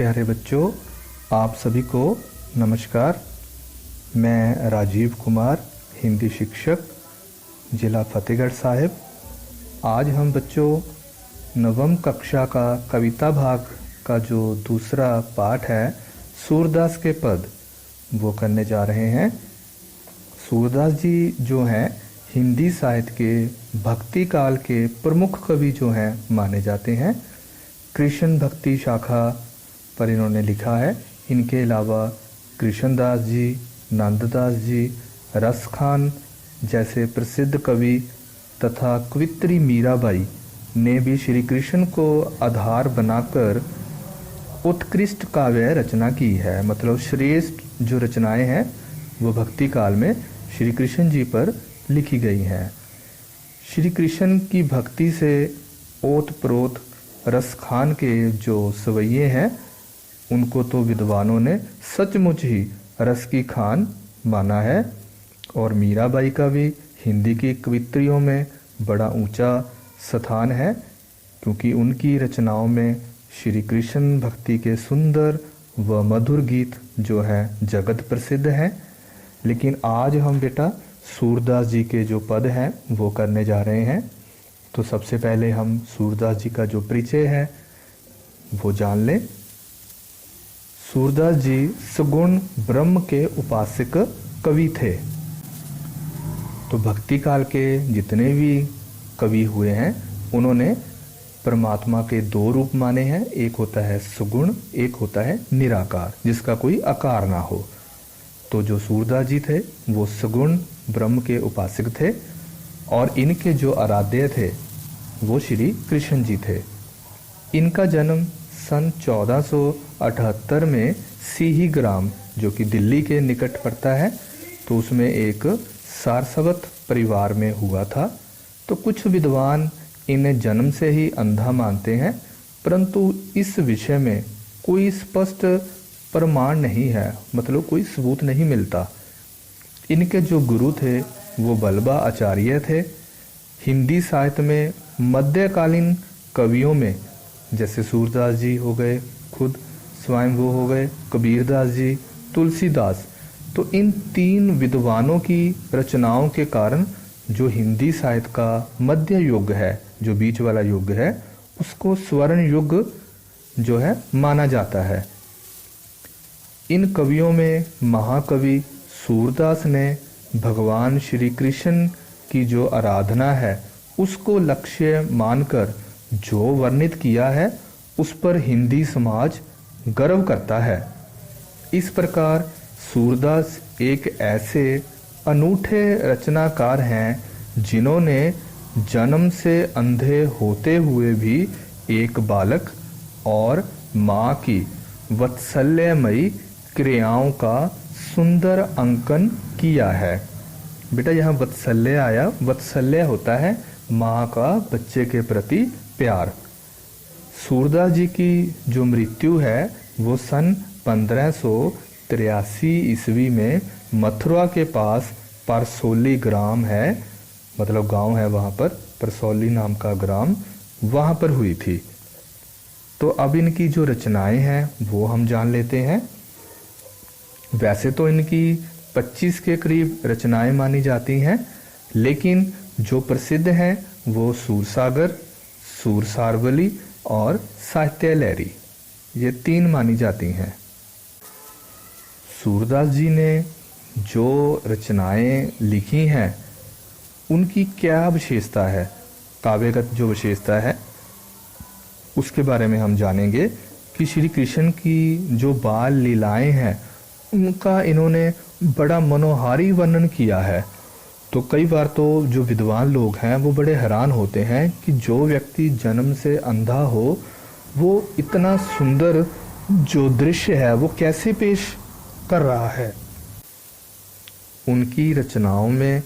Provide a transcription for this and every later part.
प्यारे बच्चों, आप सभी को नमस्कार। मैं राजीव कुमार, हिंदी शिक्षक, ज़िला फतेहगढ़ साहिब। आज हम बच्चों नवम कक्षा का कविता भाग का जो दूसरा पाठ है सूरदास के पद, वो करने जा रहे हैं। सूरदास जी जो हैं हिंदी साहित्य के भक्ति काल के प्रमुख कवि जो हैं माने जाते हैं। कृष्ण भक्ति शाखा पर इन्होंने लिखा है। इनके अलावा कृष्णदास जी, नंददास जी, रसखान जैसे प्रसिद्ध कवि तथा कवित्री मीराबाई ने भी श्री कृष्ण को आधार बनाकर उत्कृष्ट काव्य रचना की है। मतलब श्रेष्ठ जो रचनाएं हैं वो भक्ति काल में श्री कृष्ण जी पर लिखी गई हैं। श्री कृष्ण की भक्ति से ओत प्रोत रसखान के जो सवैये हैं उनको तो विद्वानों ने सचमुच ही रस की खान माना है। और मीराबाई का भी हिंदी की कवित्रियों में बड़ा ऊंचा स्थान है, क्योंकि उनकी रचनाओं में श्री कृष्ण भक्ति के सुंदर व मधुर गीत जो हैं जगत प्रसिद्ध हैं। लेकिन आज हम बेटा सूरदास जी के जो पद हैं वो करने जा रहे हैं। तो सबसे पहले हम सूरदास जी का जो परिचय है वो जान लें। सूरदास जी सगुण ब्रह्म के उपासक कवि थे। तो भक्ति काल के जितने भी कवि हुए हैं उन्होंने परमात्मा के दो रूप माने हैं। एक होता है सगुण, एक होता है निराकार, जिसका कोई आकार ना हो। तो जो सूरदास जी थे वो सगुण ब्रह्म के उपासक थे और इनके जो आराध्य थे वो श्री कृष्ण जी थे। इनका जन्म सन 1478 में सीही ग्राम, जो कि दिल्ली के निकट पड़ता है, तो उसमें एक सारस्वत परिवार में हुआ था। तो कुछ विद्वान इन्हें जन्म से ही अंधा मानते हैं, परंतु इस विषय में कोई स्पष्ट प्रमाण नहीं है, मतलब कोई सबूत नहीं मिलता। इनके जो गुरु थे वो बलबा आचार्य थे। हिंदी साहित्य में मध्यकालीन कवियों में जैसे सूरदास जी हो गए, खुद स्वयं वो हो गए, कबीरदास जी, तुलसीदास, तो इन तीन विद्वानों की रचनाओं के कारण जो हिंदी साहित्य का मध्य युग है, जो बीच वाला युग है, उसको स्वर्ण युग जो है माना जाता है। इन कवियों में महाकवि सूरदास ने भगवान श्री कृष्ण की जो आराधना है उसको लक्ष्य मानकर जो वर्णित किया है उस पर हिंदी समाज गर्व करता है। इस प्रकार सूरदास एक ऐसे अनूठे रचनाकार हैं जिन्होंने जन्म से अंधे होते हुए भी एक बालक और माँ की वात्सल्यमयी क्रियाओं का सुंदर अंकन किया है। बेटा यहाँ वात्सल्य आया, वात्सल्य होता है माँ का बच्चे के प्रति प्यार। सूरदास जी की जो मृत्यु है वो सन 1583 ईस्वी में मथुरा के पास परसौली ग्राम है, मतलब गांव है वहाँ पर, परसौली नाम का ग्राम, वहाँ पर हुई थी। तो अब इनकी जो रचनाएं हैं वो हम जान लेते हैं। वैसे तो इनकी 25 के करीब रचनाएं मानी जाती हैं, लेकिन जो प्रसिद्ध हैं वो सूरसागर, सूरसारवली और साहित्य लहरी, ये तीन मानी जाती हैं। सूरदास जी ने जो रचनाएं लिखी हैं उनकी क्या विशेषता है, काव्यगत जो विशेषता है उसके बारे में हम जानेंगे कि श्री कृष्ण की जो बाल लीलाएं हैं उनका इन्होंने बड़ा मनोहारी वर्णन किया है। तो कई बार तो जो विद्वान लोग हैं वो बड़े हैरान होते हैं कि जो व्यक्ति जन्म से अंधा हो वो इतना सुंदर जो दृश्य है वो कैसे पेश कर रहा है। उनकी रचनाओं में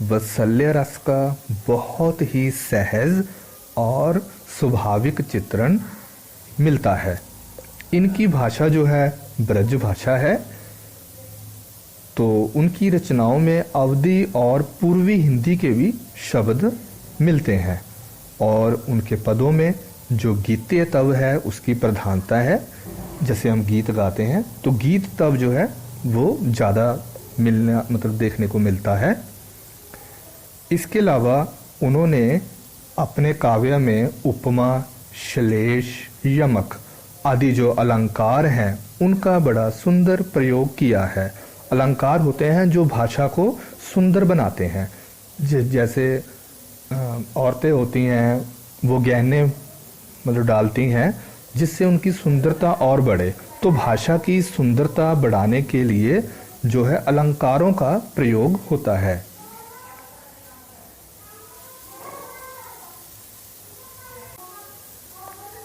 वात्सल्य रस का बहुत ही सहज और स्वाभाविक चित्रण मिलता है। इनकी भाषा जो है ब्रज भाषा है। तो उनकी रचनाओं में अवधी और पूर्वी हिंदी के भी शब्द मिलते हैं और उनके पदों में जो गीतीय तव है उसकी प्रधानता है। जैसे हम गीत गाते हैं तो गीत तब जो है वो ज़्यादा मिलना मतलब देखने को मिलता है। इसके अलावा उन्होंने अपने काव्य में उपमा, श्लेष, यमक आदि जो अलंकार हैं उनका बड़ा सुंदर प्रयोग किया है। अलंकार होते हैं जो भाषा को सुंदर बनाते हैं। जैसे औरतें होती हैं वो गहने मतलब डालती हैं जिससे उनकी सुंदरता और बढ़े, तो भाषा की सुंदरता बढ़ाने के लिए जो है अलंकारों का प्रयोग होता है।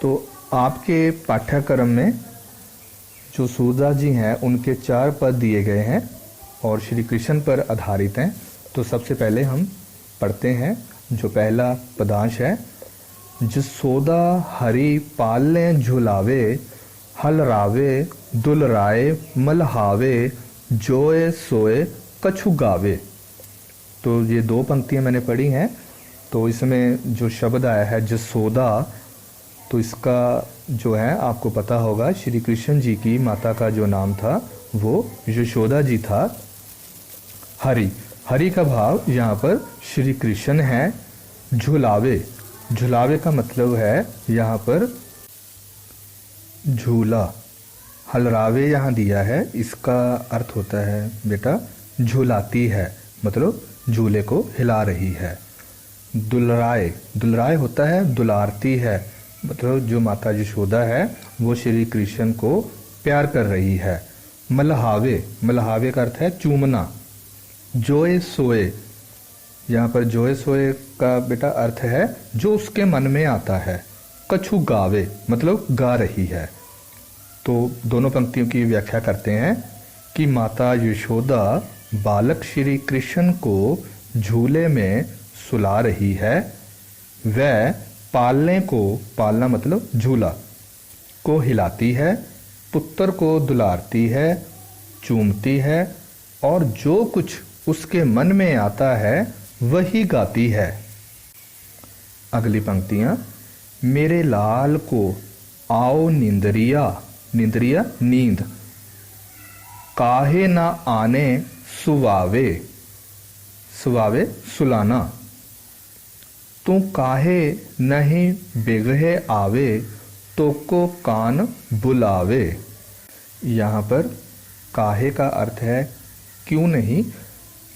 तो आपके पाठ्यक्रम में जो सूरदास जी हैं उनके 4 पद दिए गए हैं और श्री कृष्ण पर आधारित हैं। तो सबसे पहले हम पढ़ते हैं जो पहला पदांश है। जसोदा हरि पाले झुलावे, हल रावे दुलराए मलहावे, जोए सोए कछु गावे। तो ये 2 पंक्तियां मैंने पढ़ी हैं। तो इसमें जो शब्द आया है जसोदा, तो इसका जो है आपको पता होगा श्री कृष्ण जी की माता का जो नाम था वो यशोदा जी था। हरि, हरि का भाव यहाँ पर श्री कृष्ण है। झुलावे, झुलावे का मतलब है यहाँ पर झूला। हलरावे यहाँ दिया है, इसका अर्थ होता है बेटा झुलाती है, मतलब झूले को हिला रही है। दुलराए, दुलराए होता है दुलारती है, मतलब जो माता यशोदा है वो श्री कृष्ण को प्यार कर रही है। मलहावे, मलहावे का अर्थ है चूमना। जोए सोए, यहाँ पर जोए सोए का बेटा अर्थ है जो उसके मन में आता है। कछु गावे मतलब गा रही है। तो दोनों पंक्तियों की व्याख्या करते हैं कि माता यशोदा बालक श्री कृष्ण को झूले में सुला रही है। वह पालने को, पालना मतलब झूला, को हिलाती है, पुत्र को दुलारती है, चूमती है और जो कुछ उसके मन में आता है वही गाती है। अगली पंक्तियां। मेरे लाल को आओ निंदरिया, निंदरिया नींद, काहे ना आने सुवावे, सुवावे सुलाना, तू काहे नहीं बेगहे आवे, तो को कान बुलावे। यहाँ पर काहे का अर्थ है क्यों नहीं,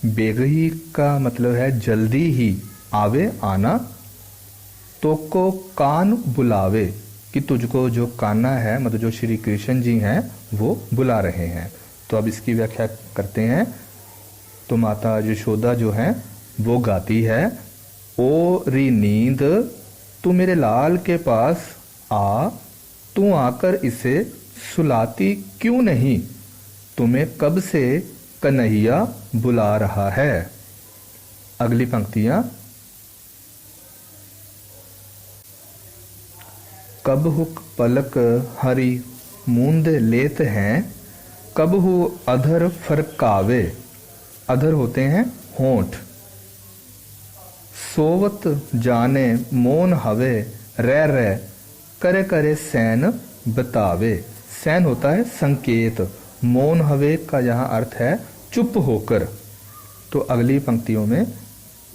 बेगही का मतलब है जल्दी ही, आवे आना, तो को कान बुलावे कि तुझको जो कान्हा है मतलब जो श्री कृष्ण जी हैं वो बुला रहे हैं। तो अब इसकी व्याख्या करते हैं। तो माता यशोदा जो है वो गाती है, ओ री नींद तू मेरे लाल के पास आ, तू आकर इसे सुलाती क्यों नहीं, तुम्हें कब से कन्हैया बुला रहा है। अगली पंक्तियां। कब हुक पलक हरि मूंद लेत हैं, कब हु अधर फरकावे, अधर होते हैं होंठ, सोवत जाने मोन हवे, रह रह करे करे सैन बतावे। सैन होता है संकेत, मौन हवे का यहाँ अर्थ है चुप होकर। तो अगली पंक्तियों में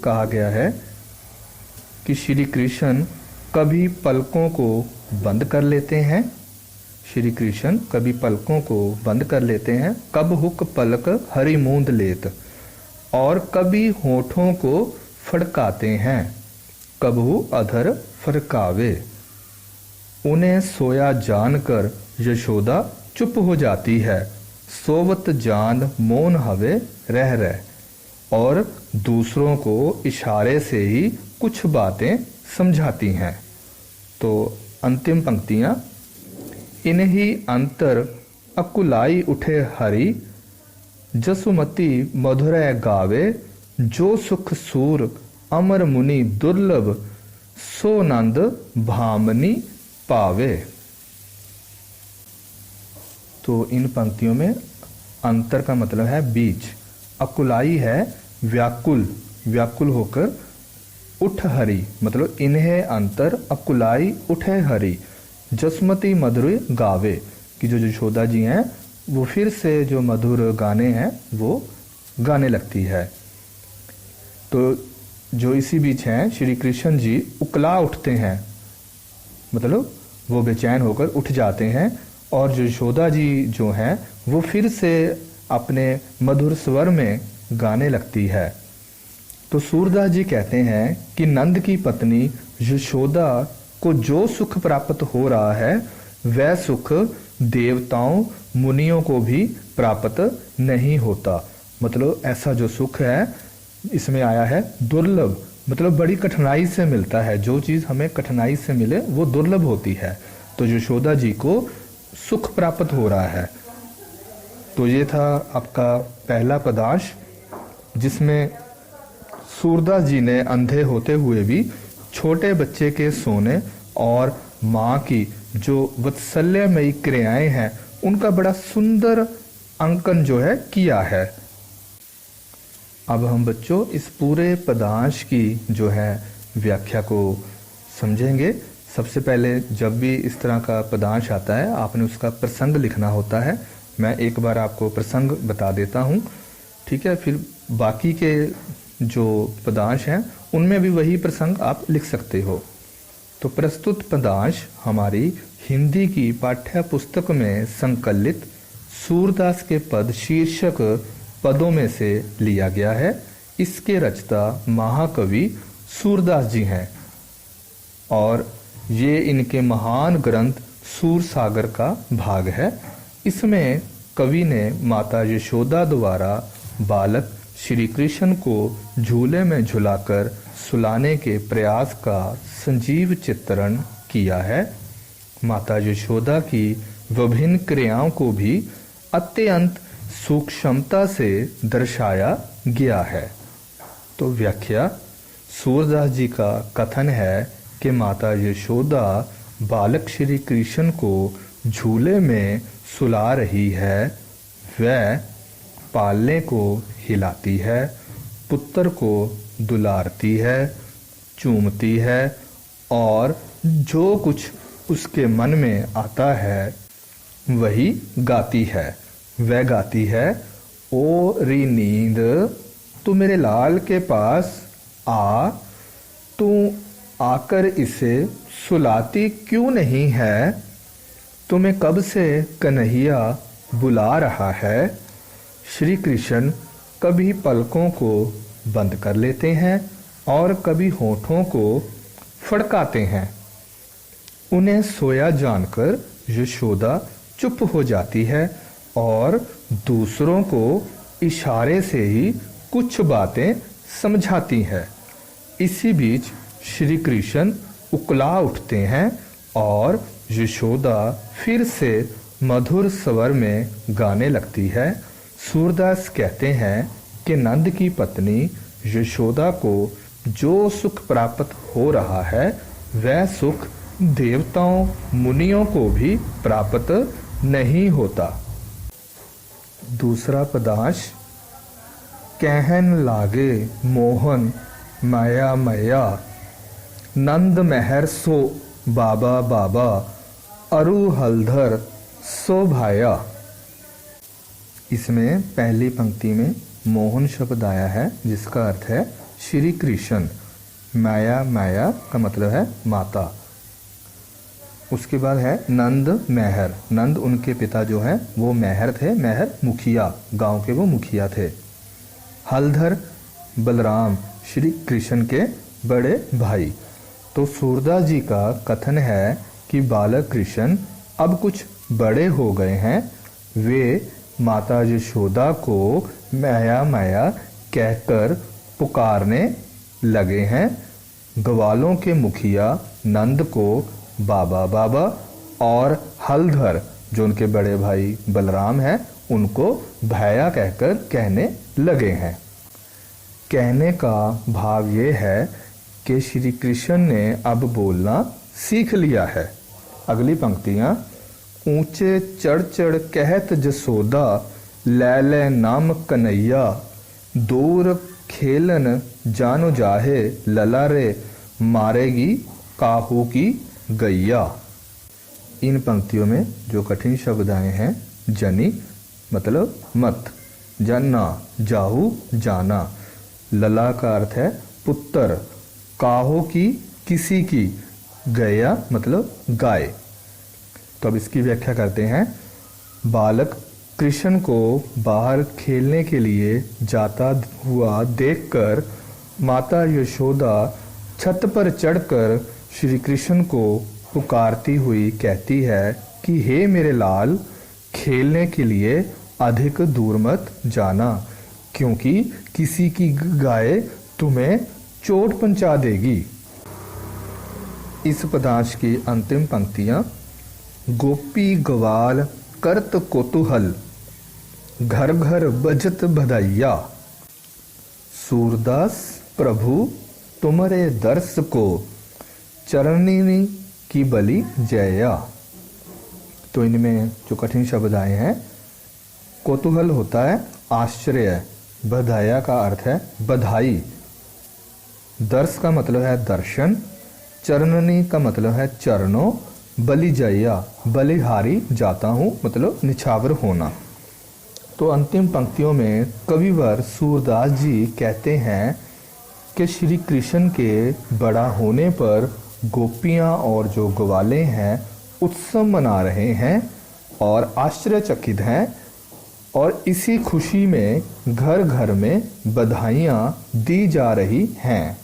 कहा गया है कि श्री कृष्ण कभी पलकों को बंद कर लेते हैं, श्री कृष्ण कभी पलकों को बंद कर लेते हैं। कब हुक पलक हरि मूंद लेत, और कभी होठों को फड़काते हैं, कबहू अधर फरकावे। उन्हें सोया जानकर यशोदा चुप हो जाती है, सोवत जान मौन हवे रह रह, और दूसरों को इशारे से ही कुछ बातें समझाती हैं। तो अंतिम पंक्तियां। इन्हीं अंतर अकुलाई उठे हरि, जसुमती मधुरै गावे, जो सुख सूर अमर मुनि दुर्लभ, सो नंद भामनी पावे। तो इन पंक्तियों में अंतर का मतलब है बीच, अकुलाई है व्याकुल, व्याकुल होकर, उठ हरि मतलब इन्हें अंतर अकुलाई उठे हरि, जसमती मधुर गावे, कि जो यशोदा जी हैं वो फिर से जो मधुर गाने हैं वो गाने लगती है। तो जो इसी बीच हैं श्री कृष्ण जी उकला उठते हैं, मतलब वो बेचैन होकर उठ जाते हैं और जो यशोदा जी जो हैं वो फिर से अपने मधुर स्वर में गाने लगती है। तो सूरदास जी कहते हैं कि नंद की पत्नी यशोदा को जो सुख प्राप्त हो रहा है वह सुख देवताओं मुनियों को भी प्राप्त नहीं होता। मतलब ऐसा जो सुख है इसमें आया है दुर्लभ, मतलब बड़ी कठिनाई से मिलता है। जो चीज़ हमें कठिनाई से मिले वो दुर्लभ होती है। तो यशोदा जी को सुख प्राप्त हो रहा है। तो ये था आपका पहला पदांश, जिसमें सूरदास जी ने अंधे होते हुए भी छोटे बच्चे के सोने और माँ की जो वात्सल्यमयी क्रियाएं हैं उनका बड़ा सुंदर अंकन जो है किया है। अब हम बच्चों इस पूरे पदांश की जो है व्याख्या को समझेंगे। सबसे पहले जब भी इस तरह का पदांश आता है आपने उसका प्रसंग लिखना होता है। मैं एक बार आपको प्रसंग बता देता हूँ, ठीक है? फिर बाकी के जो पदांश हैं उनमें भी वही प्रसंग आप लिख सकते हो। तो प्रस्तुत पदांश हमारी हिंदी की पाठ्य पुस्तक में संकलित सूरदास के पद शीर्षक पदों में से लिया गया है। इसके रचता महाकवि सूरदास जी हैं और ये इनके महान ग्रंथ सूरसागर का भाग है। इसमें कवि ने माता यशोदा द्वारा बालक श्री कृष्ण को झूले में झुलाकर सुलाने के प्रयास का संजीव चित्रण किया है। माता यशोदा की विभिन्न क्रियाओं को भी अत्यंत सूक्ष्मता से दर्शाया गया है। तो व्याख्या, सूरदास जी का कथन है कि माता यशोदा बालक श्री कृष्ण को झूले में सुला रही है। वह पालने को हिलाती है, पुत्र को दुलारती है, चूमती है और जो कुछ उसके मन में आता है वही गाती है। वह गाती है, ओ री नींद तू मेरे लाल के पास आ, तू आकर इसे सुलाती क्यों नहीं है? तुम्हें कब से कन्हैया बुला रहा है। श्री कृष्ण कभी पलकों को बंद कर लेते हैं और कभी होठों को फड़काते हैं। उन्हें सोया जानकर यशोदा चुप हो जाती है और दूसरों को इशारे से ही कुछ बातें समझाती है। इसी बीच श्री कृष्ण उकला उठते हैं और यशोदा फिर से मधुर स्वर में गाने लगती है। सूरदास कहते हैं कि नंद की पत्नी यशोदा को जो सुख प्राप्त हो रहा है वह सुख देवताओं मुनियों को भी प्राप्त नहीं होता। दूसरा पदांश, कहन लागे मोहन माया माया, नंद मेहर सो बाबा बाबा, अरु हलधर सो भाया। इसमें पहली पंक्ति में मोहन शब्द आया है जिसका अर्थ है श्री कृष्ण। माया, माया का मतलब है माता। उसके बाद है नंद मेहर। नंद उनके पिता जो हैं वो मेहर थे, मेहर मुखिया, गांव के वो मुखिया थे। हलधर बलराम श्री कृष्ण के बड़े भाई। तो सूरदास जी का कथन है कि बालक कृष्ण अब कुछ बड़े हो गए हैं। वे माता यशोदा को माया माया कहकर पुकारने लगे हैं। ग्वालों के मुखिया नंद को बाबा बाबा और हलधर जो उनके बड़े भाई बलराम हैं उनको भैया कहकर कहने लगे हैं। कहने का भाव ये है कि श्री कृष्ण ने अब बोलना सीख लिया है। अगली पंक्तियां, ऊंचे चढ़ चढ़ कहत जसोदा, लै लै नाम कन्हैया, दूर खेलन जानो जाहे, लला रे मारेगी काहू की गैया। इन पंक्तियों में जो कठिन शब्द आए हैं, जनी मतलब मत, जाना जाहू जाना, लला का अर्थ है पुत्र, काहो की किसी की, गया मतलब गाय। तो अब इसकी व्याख्या करते हैं। बालक कृष्ण को बाहर खेलने के लिए जाता हुआ देखकर माता यशोदा छत पर चढ़कर श्री कृष्ण को पुकारती हुई कहती है कि हे मेरे लाल, खेलने के लिए अधिक दूर मत जाना, क्योंकि किसी की गाय तुम्हें चोट पहुंचा देगी। इस पदांश की अंतिम पंक्तियां, गोपी ग्वाल करत कोतूहल, घर घर बजत बधाइया, सूरदास प्रभु तुम्हारे दर्श को, चरणी की बलि जया। तो इनमें जो कठिन शब्द आए हैं, कोतूहल होता है आश्चर्य, बधाया का अर्थ है बधाई, दर्श का मतलब है दर्शन, चरणनी का मतलब है चरणों, बलि जया बलिहारी जाता हूँ मतलब निछावर होना। तो अंतिम पंक्तियों में कविवर सूरदास जी कहते हैं कि श्री कृष्ण के बड़ा होने पर गोपियाँ और जो ग्वाले हैं उत्सव मना रहे हैं और आश्चर्यचकित हैं, और इसी खुशी में घर घर में बधाइयाँ दी जा रही हैं।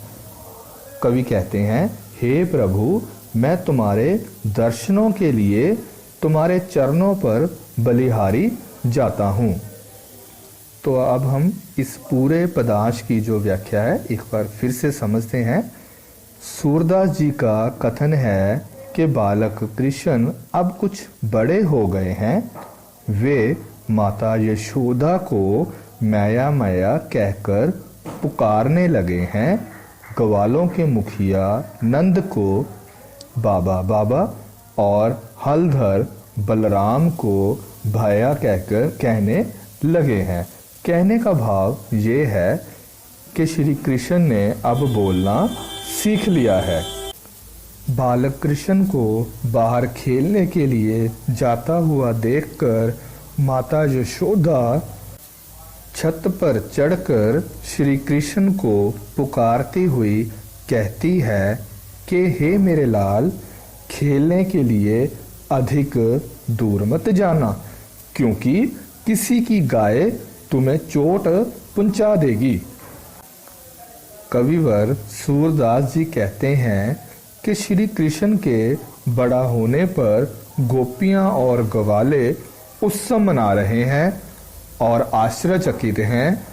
कवि कहते हैं, हे प्रभु, मैं तुम्हारे दर्शनों के लिए तुम्हारे चरणों पर बलिहारी जाता हूँ। तो अब हम इस पूरे पदांश की जो व्याख्या है एक बार फिर से समझते हैं। सूरदास जी का कथन है कि बालक कृष्ण अब कुछ बड़े हो गए हैं, वे माता यशोदा को मैया मैया कहकर पुकारने लगे हैं, ग्वालों के मुखिया नंद को बाबा बाबा और हलधर बलराम को भैया कहकर कहने लगे हैं। कहने का भाव ये है कि श्री कृष्ण ने अब बोलना सीख लिया है। बालक कृष्ण को बाहर खेलने के लिए जाता हुआ देखकर माता यशोदा छत पर चढ़कर श्री कृष्ण को पुकारती हुई कहती है कि हे मेरे लाल, खेलने के लिए अधिक दूर मत जाना, क्योंकि किसी की गाय तुम्हें चोट पहुंचा देगी। कविवर सूरदास जी कहते हैं कि श्री कृष्ण के बड़ा होने पर गोपियां और ग्वाले उत्सव मना रहे हैं और आश्चर्यचकित हैं।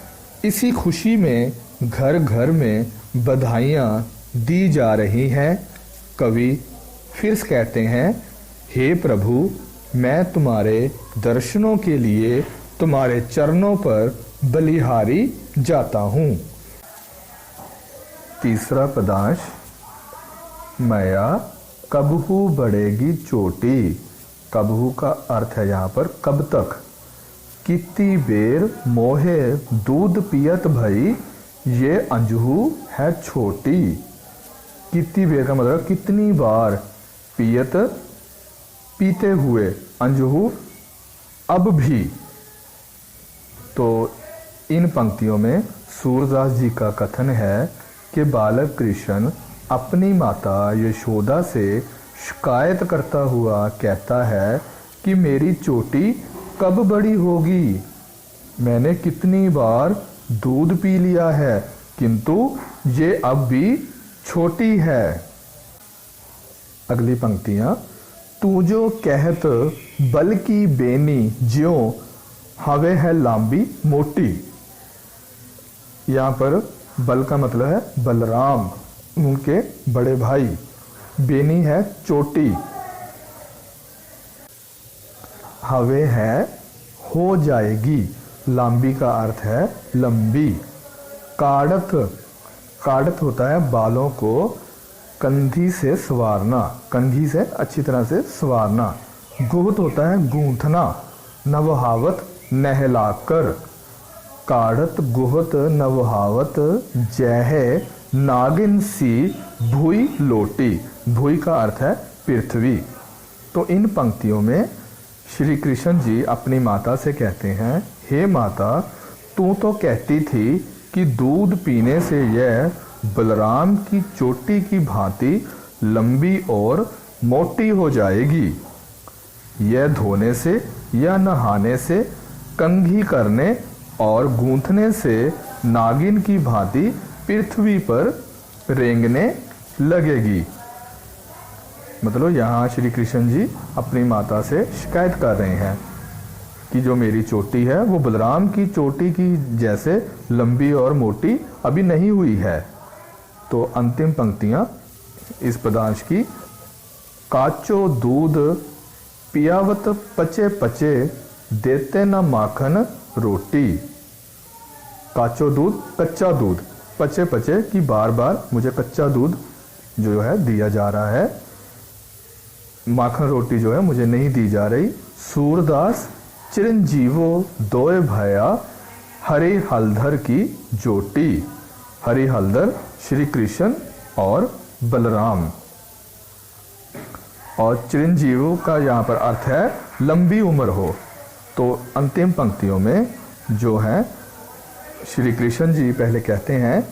इसी खुशी में घर घर में बधाइयाँ दी जा रही हैं। कवि फिर कहते हैं, हे प्रभु, मैं तुम्हारे दर्शनों के लिए तुम्हारे चरणों पर बलिहारी जाता हूँ। तीसरा पदांश, मैया कबहू बढ़ेगी चोटी। कबहू का अर्थ है यहाँ पर कब तक। कितनी बेर मोहे दूध पियत भई, ये अंजहू है छोटी। कितनी बेर का मतलब कितनी बार, पियत पीते हुए, अंजहू अब भी। तो इन पंक्तियों में सूरदास जी का कथन है कि बालक कृष्ण अपनी माता यशोदा से शिकायत करता हुआ कहता है कि मेरी चोटी कब बड़ी होगी, मैंने कितनी बार दूध पी लिया है किंतु ये अब भी छोटी है। अगली पंक्तियां, तू जो कहत बल की बेनी ज्यों हवे है लांबी मोटी। यहाँ पर बल का मतलब है बलराम, उनके बड़े भाई, बेनी है चोटी, हवे है हो जाएगी, लांबी का अर्थ है लंबी। काड़त, काड़त होता है बालों को कंघी से संवारना, कंघी से अच्छी तरह से संवारना। गुहत होता है गूंथना, नवहावत नहलाकर। काड़त गुहत नवहावत जय नागिन सी भुई लोटी। भुई का अर्थ है पृथ्वी। तो इन पंक्तियों में श्री कृष्ण जी अपनी माता से कहते हैं, हे माता, तू तो कहती थी कि दूध पीने से यह बलराम की चोटी की भांति लंबी और मोटी हो जाएगी। यह धोने से या नहाने से, कंघी करने और गूंथने से नागिन की भांति पृथ्वी पर रेंगने लगेगी। मतलब यहाँ श्री कृष्ण जी अपनी माता से शिकायत कर रहे हैं कि जो मेरी चोटी है वो बलराम की चोटी की जैसे लंबी और मोटी अभी नहीं हुई है। तो अंतिम पंक्तियां इस पदांश की, काचो दूध पियावत पचे पचे, देते न माखन रोटी। काचो दूध, कच्चा दूध, पचे पचे कि बार बार मुझे कच्चा दूध जो है दिया जा रहा है, माखन रोटी जो है मुझे नहीं दी जा रही। सूरदास चिरंजीवो दोए भया, हरि हलधर की जोटी। हरि हलधर श्री कृष्ण और बलराम। और चिरंजीव का यहाँ पर अर्थ है लंबी उम्र हो। तो अंतिम पंक्तियों में जो है श्री कृष्ण जी पहले कहते हैं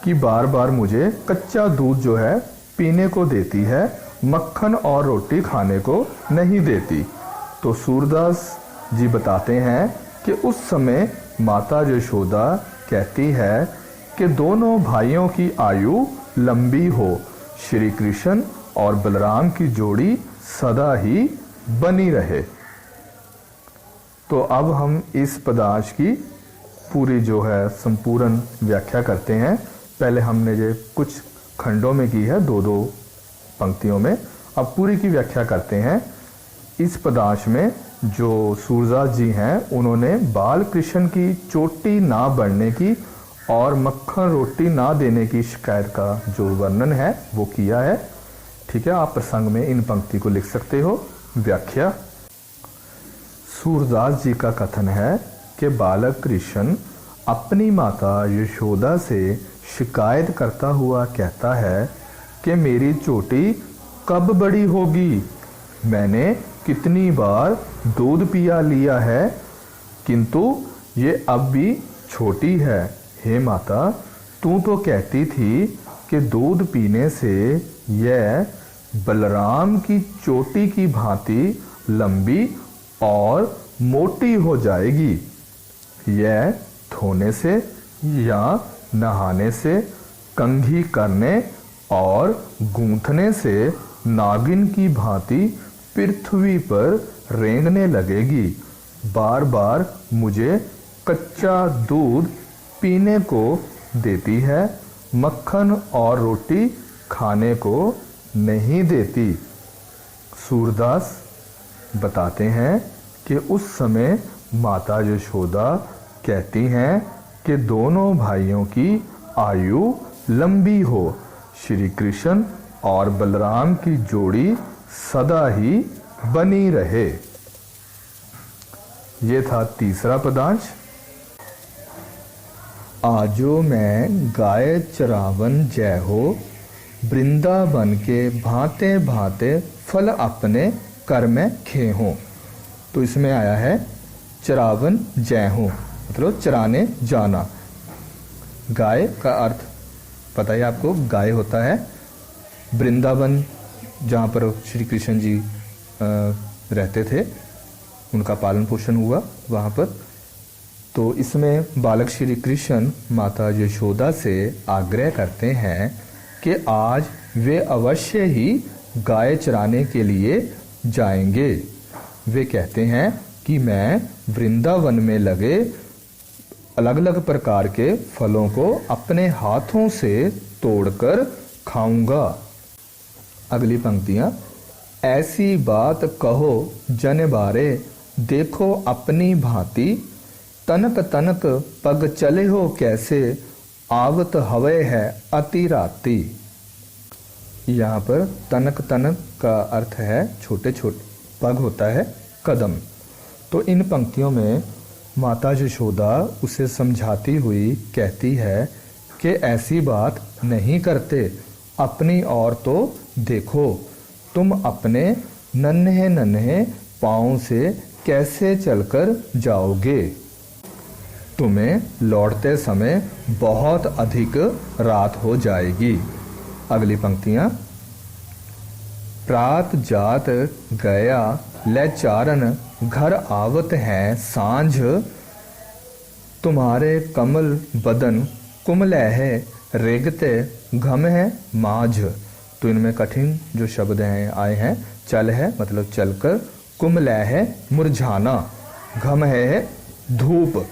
कि बार बार मुझे कच्चा दूध जो है पीने को देती है, मक्खन और रोटी खाने को नहीं देती। तो सूरदास जी बताते हैं कि उस समय माता यशोदा कहती है कि दोनों भाइयों की आयु लंबी हो, श्री कृष्ण और बलराम की जोड़ी सदा ही बनी रहे। तो अब हम इस पदांश की पूरी जो है संपूर्ण व्याख्या करते हैं। पहले हमने ये कुछ खंडों में की है, दो दो पंक्तियों में। अब पूरी की व्याख्या करते हैं। इस पदांश में जो सूरदास जी हैं उन्होंने बाल कृष्ण की चोटी ना बढ़ने की और मक्खन रोटी ना देने की शिकायत का जो वर्णन है वो किया है। ठीक है, आप प्रसंग में इन पंक्ति को लिख सकते हो। व्याख्या, सूरदास जी का कथन है कि बालक कृष्ण अपनी माता यशोदा से शिकायत करता हुआ कहता है कि मेरी चोटी कब बड़ी होगी, मैंने कितनी बार दूध पिया लिया है किंतु ये अब भी छोटी है। हे माता, तू तो कहती थी कि दूध पीने से यह बलराम की चोटी की भांति लंबी और मोटी हो जाएगी। यह धोने से या नहाने से, कंघी करने और गूंथने से नागिन की भांति पृथ्वी पर रेंगने लगेगी। बार बार मुझे कच्चा दूध पीने को देती है, मक्खन और रोटी खाने को नहीं देती। सूरदास बताते हैं कि उस समय माता यशोदा कहती हैं कि दोनों भाइयों की आयु लंबी हो, श्री कृष्ण और बलराम की जोड़ी सदा ही बनी रहे। ये था तीसरा पदांश। आजो मैं गाय चरावन जय हो, वृंदावन के भांते भांते फल अपने कर में खे हो। तो इसमें आया है चरावन जय हो, मतलब चराने जाना। गाय का अर्थ पता है आपको, गाय होता है वृंदावन जहाँ पर श्री कृष्ण जी रहते थे, उनका पालन पोषण हुआ वहाँ पर। तो इसमें बालक श्री कृष्ण माता यशोदा से आग्रह करते हैं कि आज वे अवश्य ही गाय चराने के लिए जाएंगे। वे कहते हैं कि मैं वृंदावन में लगे अलग अलग प्रकार के फलों को अपने हाथों से तोड़कर खाऊंगा। अगली पंक्तियां, ऐसी बात कहो जन बारे, देखो अपनी भांति, तनक तनक पग चले हो कैसे, आवत हवे है अति राती। यहाँ पर तनक तनक का अर्थ है छोटे छोटे, पग होता है कदम। तो इन पंक्तियों में माता यशोदा उसे समझाती हुई कहती है कि ऐसी बात नहीं करते, अपनी ओर तो देखो, तुम अपने नन्हे नन्हे पाँव से कैसे चलकर जाओगे? तुम्हें लौटते समय बहुत अधिक रात हो जाएगी। अगली पंक्तियाँ। प्रात जात गया ले चारण, घर आवत हैं सांझ, तुम्हारे कमल बदन कुमलय है, रेगते घम है माझ। तो इनमें कठिन जो शब्द हैं आए हैं। चल है मतलब चलकर, कुमलय है मुरझाना, घम है धूप।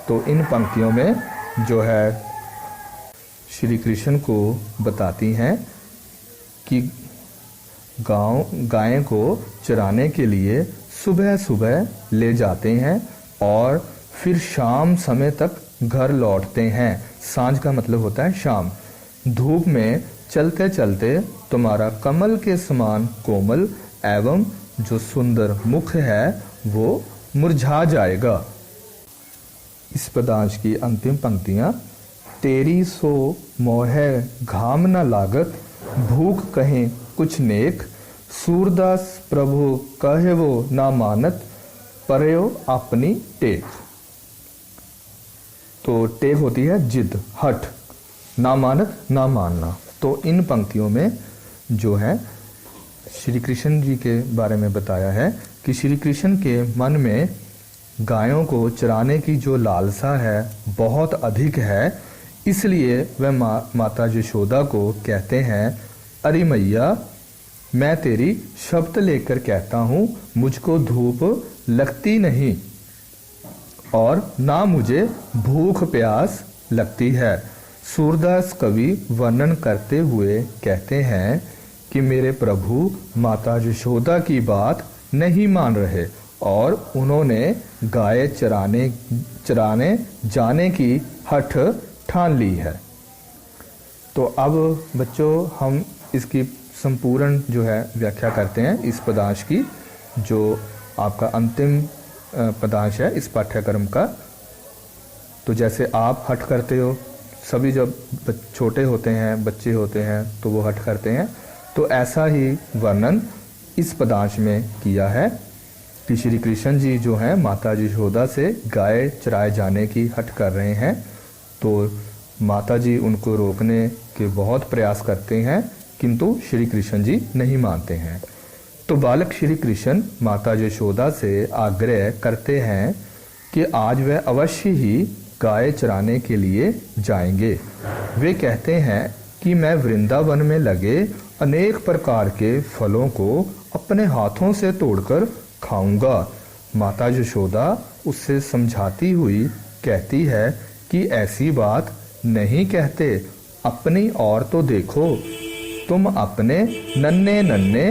तो इन पंक्तियों में जो है श्री कृष्ण को बताती हैं कि गाय को चराने के लिए सुबह सुबह ले जाते हैं और फिर शाम समय तक घर लौटते हैं। सांझ का मतलब होता है शाम। धूप में चलते चलते तुम्हारा कमल के समान कोमल एवं जो सुंदर मुख है वो मुरझा जाएगा। इस पदांश की अंतिम पंक्तियां। तेरी सो मोहे घाम न लागत, भूख कहें कुछ नेक, सूरदास प्रभु कहे वो ना मानत, परयो अपनी टेक। तो टेक होती है जिद, हठ, ना मानत ना मानना। तो इन पंक्तियों में जो है श्री कृष्ण जी के बारे में बताया है कि श्री कृष्ण के मन में गायों को चराने की जो लालसा है बहुत अधिक है। इसलिए वह माता यशोदा को कहते हैं, अरे मैया मैं तेरी शब्द लेकर कहता हूँ, मुझको धूप लगती नहीं और ना मुझे भूख प्यास लगती है। सूरदास कवि वर्णन करते हुए कहते हैं कि मेरे प्रभु माता यशोदा की बात नहीं मान रहे और उन्होंने गाय चराने जाने की हठ ठान ली है। तो अब बच्चों हम इसकी संपूर्ण जो है व्याख्या करते हैं इस पदांश की, जो आपका अंतिम पदांश है इस पाठ्यक्रम का। तो जैसे आप हठ करते हो, सभी जब छोटे होते हैं, बच्चे होते हैं तो वो हठ करते हैं, तो ऐसा ही वर्णन इस पदांश में किया है कि श्री कृष्ण जी जो हैं माता यशोदा से गाय चराए जाने की हठ कर रहे हैं। तो माता जी उनको रोकने के बहुत प्रयास करते हैं किंतु श्री कृष्ण जी नहीं मानते हैं। तो बालक श्री कृष्ण माता यशोदा से आग्रह करते हैं कि आज वह अवश्य ही गाय चराने के लिए जाएंगे। वे कहते हैं कि मैं वृंदावन में लगे अनेक प्रकार के फलों को अपने हाथों से तोड़कर खाऊंगा। माता यशोदा उससे समझाती हुई कहती है कि ऐसी बात नहीं कहते, अपनी ओर तो देखो, तुम अपने नन्हे नन्हे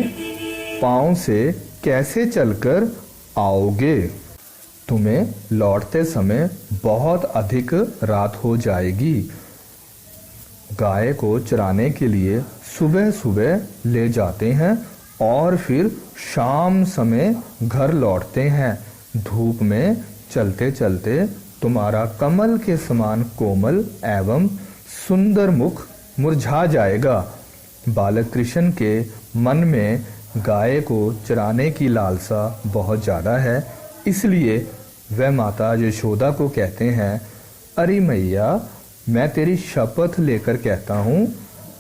पाँव से कैसे चलकर आओगे? तुम्हें लौटते समय बहुत अधिक रात हो जाएगी। गाय को चराने के लिए सुबह सुबह ले जाते हैं और फिर शाम समय घर लौटते हैं। धूप में चलते चलते तुम्हारा कमल के समान कोमल एवं सुंदर मुख मुरझा जाएगा। बालक कृष्ण के मन में गाय को चराने की लालसा बहुत ज़्यादा है, इसलिए वह माता यशोदा को कहते हैं, अरे मैया मैं तेरी शपथ लेकर कहता हूँ,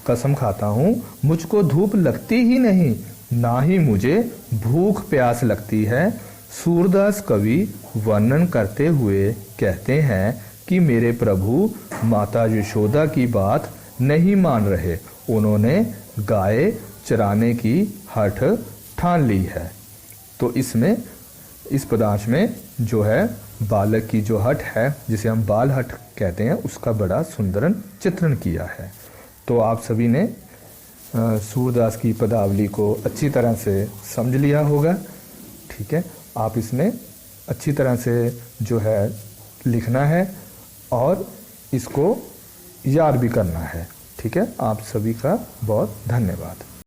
कसम खाता हूँ, मुझको धूप लगती ही नहीं, ना ही मुझे भूख प्यास लगती है। सूरदास कवि वर्णन करते हुए कहते हैं कि मेरे प्रभु माता यशोदा की बात नहीं मान रहे, उन्होंने गाय चराने की हठ ठान ली है। तो इसमें इस पदांश में जो है बालक की जो हठ है, जिसे हम बाल हठ कहते हैं, उसका बड़ा सुंदर चित्रण किया है। तो आप सभी ने सूरदास की पदावली को अच्छी तरह से समझ लिया होगा। ठीक है, आप इसमें अच्छी तरह से जो है लिखना है और इसको याद भी करना है। ठीक है, आप सभी का बहुत धन्यवाद।